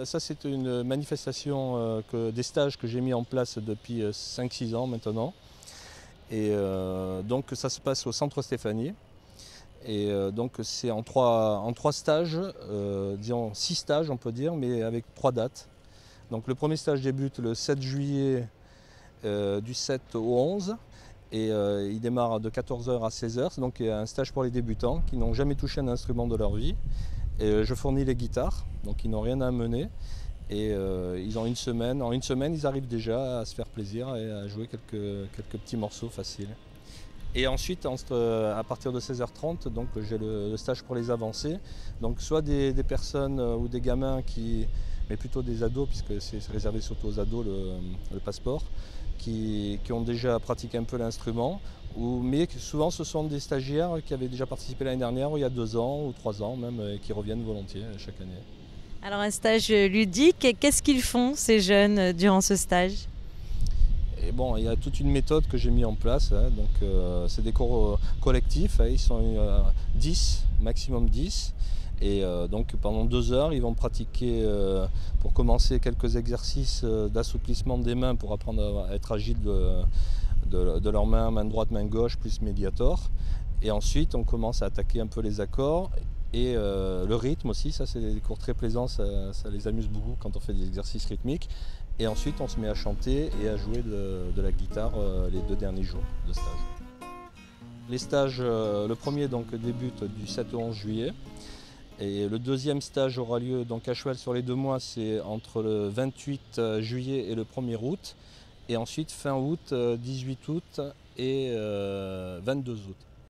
Ça, c'est une manifestation, des stages que j'ai mis en place depuis 5-6 ans maintenant. Et donc ça se passe au centre Stéphanie. Et donc c'est en trois stages, disons 6 stages on peut dire, mais avec 3 dates. Donc le premier stage débute le 7 juillet du 7 au 11 et il démarre de 14 h à 16 h. Donc il y a un stage pour les débutants qui n'ont jamais touché un instrument de leur vie. Et je fournis les guitares, donc ils n'ont rien à amener. Et ils ont une semaine. En une semaine, ils arrivent déjà à se faire plaisir et à jouer quelques petits morceaux faciles. Et ensuite, à partir de 16 h 30, donc j'ai le stage pour les avancés. Donc soit des personnes ou des gamins mais plutôt des ados, puisque c'est réservé surtout aux ados le passeport, qui ont déjà pratiqué un peu l'instrument. Mais souvent ce sont des stagiaires qui avaient déjà participé l'année dernière, ou il y a 2 ans ou 3 ans même, et qui reviennent volontiers chaque année. Alors un stage ludique, qu'est-ce qu'ils font ces jeunes durant ce stage? Et bon, il y a toute une méthode que j'ai mis en place, hein. Donc c'est des cours collectifs, hein. Ils sont 10, maximum 10. Et donc pendant 2 heures, ils vont pratiquer pour commencer quelques exercices d'assouplissement des mains pour apprendre à être agile de leurs main droite, main gauche, plus médiator. Et ensuite, on commence à attaquer un peu les accords et le rythme aussi. Ça, c'est des cours très plaisants, ça les amuse beaucoup quand on fait des exercices rythmiques. Et ensuite, on se met à chanter et à jouer de la guitare les 2 derniers jours de stage. Les stages, le premier donc, débute du 7 au 11 juillet. Et le deuxième stage aura lieu donc à cheval sur les 2 mois, c'est entre le 28 juillet et le 1er août. Et ensuite fin août, 18 août et 22 août.